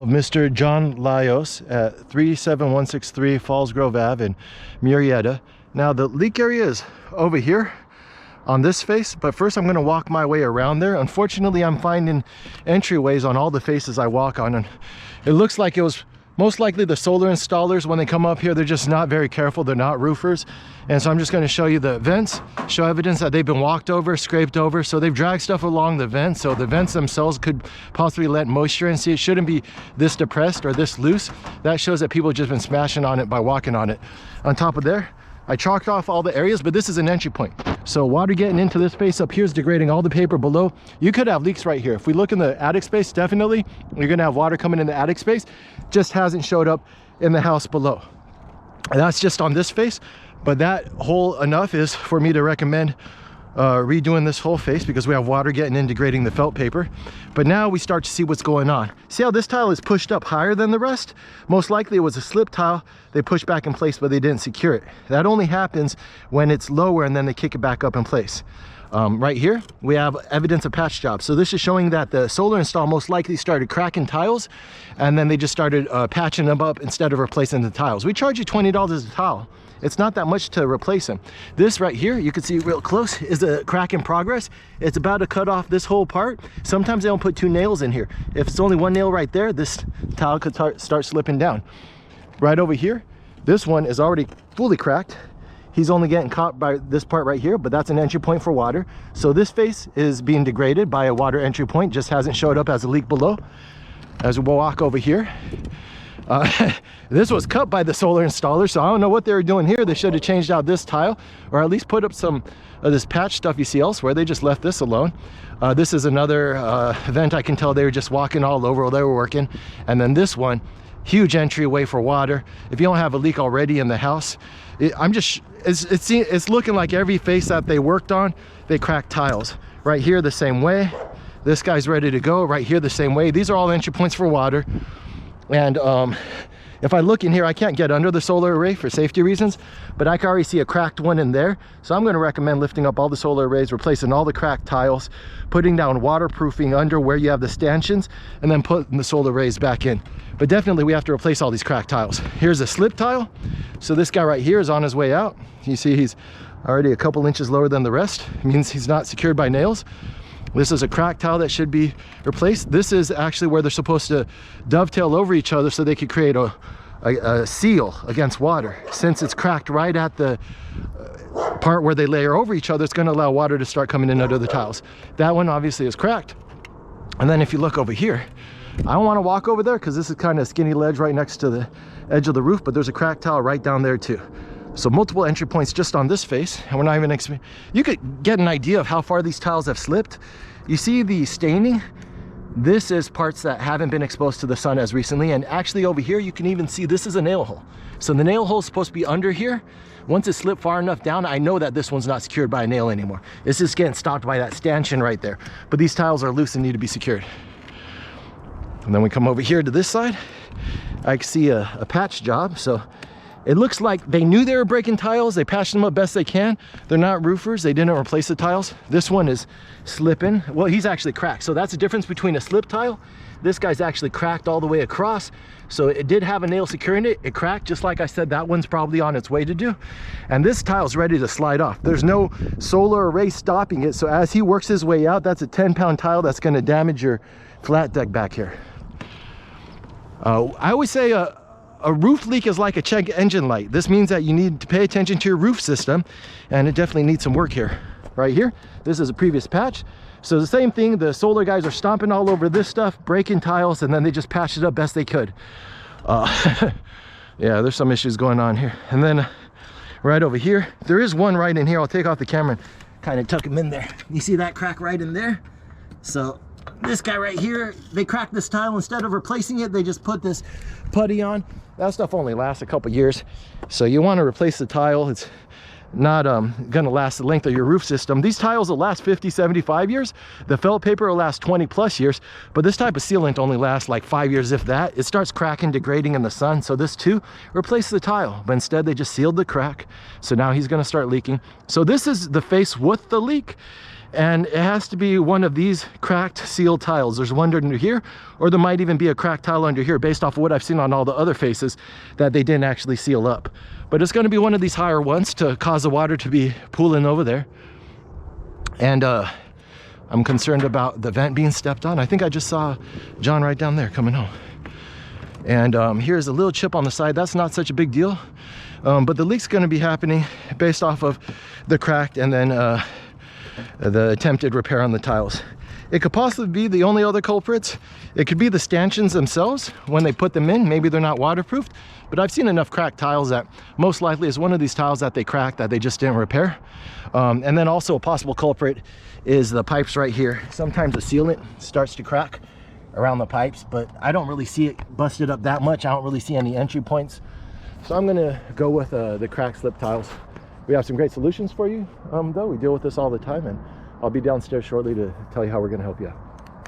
Mr. John Laios at 37163 Falls Grove Ave in Murrieta. Now the leak area is over here on this face, but first I'm going to walk my way around there. Unfortunately, I'm finding entryways on all the faces I walk on, and it looks like it was most likely the solar installers. When they come up here, they're just not very careful. They're not roofers. And so I'm just going to show you the vents, show evidence that they've been walked over, scraped over. So they've dragged stuff along the vents. So the vents themselves could possibly let moisture in. See, it shouldn't be this depressed or this loose. That shows that people have just been smashing on it by walking on it. On top of there, I chalked off all the areas, but this is an entry point. So water getting into this space up here is degrading all the paper below. You could have leaks right here. If we look in the attic space, definitely you're gonna have water coming in the attic space. Just hasn't showed up in the house below. And that's just on this face, but that hole enough is for me to recommend redoing this whole face, because we have water getting in, degrading the felt paper. But now we start to see what's going on. See how this tile is pushed up higher than the rest? Most likely it was a slip tile they pushed back in place, but they didn't secure it. That only happens when it's lower and then they kick it back up in place. Right here we have evidence of patch jobs. So this is showing that the solar install most likely started cracking tiles, and then they just started patching them up instead of replacing the tiles. We charge you $20 a tile. It's not that much to replace them. This right here, you can see real close, is a crack in progress. It's about to cut off this whole part. Sometimes they don't put 2 nails in here. If it's only 1 nail right there, this tile could start slipping down. Right over here, this one is already fully cracked. He's only getting caught by this part right here, but that's an entry point for water. So this face is being degraded by a water entry point, just hasn't showed up as a leak below. As we walk over here, this was cut by the solar installer, so I don't know what they were doing here. They should have changed out this tile, or at least put up some of this patch stuff you see elsewhere. They just left this alone. This is another vent. I can tell they were just walking all over while they were working. And then this one, huge entryway for water. If you don't have a leak already in the house, it's looking like every face that they worked on, they cracked tiles. Right here the same way. This guy's ready to go. Right here the same way. These are all entry points for water. And if I look in here, I can't get under the solar array for safety reasons, but I can already see a cracked one in there. So I'm going to recommend lifting up all the solar arrays, replacing all the cracked tiles, putting down waterproofing under where you have the stanchions, and then putting the solar arrays back in. But definitely we have to replace all these cracked tiles. Here's a slip tile. So this guy right here is on his way out. You see he's already a couple inches lower than the rest. It means he's not secured by nails. This is a cracked tile that should be replaced. This is actually where they're supposed to dovetail over each other so they could create a seal against water. Since it's cracked right at the part where they layer over each other, it's going to allow water to start coming in under the tiles. That one obviously is cracked. And then if you look over here, I don't want to walk over there because this is kind of a skinny ledge right next to the edge of the roof, but there's a cracked tile right down there too. So multiple entry points just on this face, and we're not even you could get an idea of how far these tiles have slipped. You see the staining? This is parts that haven't been exposed to the sun as recently, and actually over here you can even see this is a nail hole. So the nail hole is supposed to be under here. Once it slipped far enough down, I know that this one's not secured by a nail anymore. It's just getting stopped by that stanchion right there. But these tiles are loose and need to be secured. And then we come over here to this side. I can see a patch job. So it looks like they knew they were breaking tiles. They patched them up best they can. They're not roofers. They didn't replace the tiles. This one is slipping. Well, he's actually cracked. So that's the difference between a slip tile. This guy's actually cracked all the way across. So it did have a nail securing it. It cracked, just like I said, that one's probably on its way to do. And this tile's ready to slide off. There's no solar array stopping it. So as he works his way out, that's a 10-pound tile that's going to damage your flat deck back here. I always say a roof leak is like a check engine light. This means that you need to pay attention to your roof system, and it definitely needs some work here. Right here, this is a previous patch. So the same thing, the solar guys are stomping all over this stuff, breaking tiles, and then they just patched it up best they could. Yeah, there's some issues going on here. And then right over here, there is one right in here. I'll take off the camera and kind of tuck him in there. You see that crack right in there? So this guy right here, they cracked this tile. Instead of replacing it, they just put this putty on. That stuff only lasts a couple years, so you want to replace the tile. It's not gonna last the length of your roof system. These tiles will last 50, 75 years. The felt paper will last 20 plus years, but this type of sealant only lasts like 5 years, if that. It starts cracking, degrading in the sun. So this too replaced the tile, but instead they just sealed the crack. So now he's gonna start leaking. So this is the face with the leak. And it has to be one of these cracked sealed tiles. There's one under here, or there might even be a cracked tile under here based off of what I've seen on all the other faces that they didn't actually seal up. But it's going to be one of these higher ones to cause the water to be pooling over there. And I'm concerned about the vent being stepped on. I think I just saw John right down there coming home. And here's a little chip on the side. That's not such a big deal. But the leak's going to be happening based off of the cracked and then the attempted repair on the tiles. It could possibly be the only other culprits. It could be the stanchions themselves when they put them in. Maybe they're not waterproofed, but I've seen enough cracked tiles that most likely is one of these tiles that they cracked that they just didn't repair. And then also a possible culprit is the pipes right here. Sometimes the sealant starts to crack around the pipes, but I don't really see it busted up that much. I don't really see any entry points. So I'm gonna go with the crack slip tiles. We have some great solutions for you, though. We deal with this all the time, and I'll be downstairs shortly to tell you how we're going to help you out.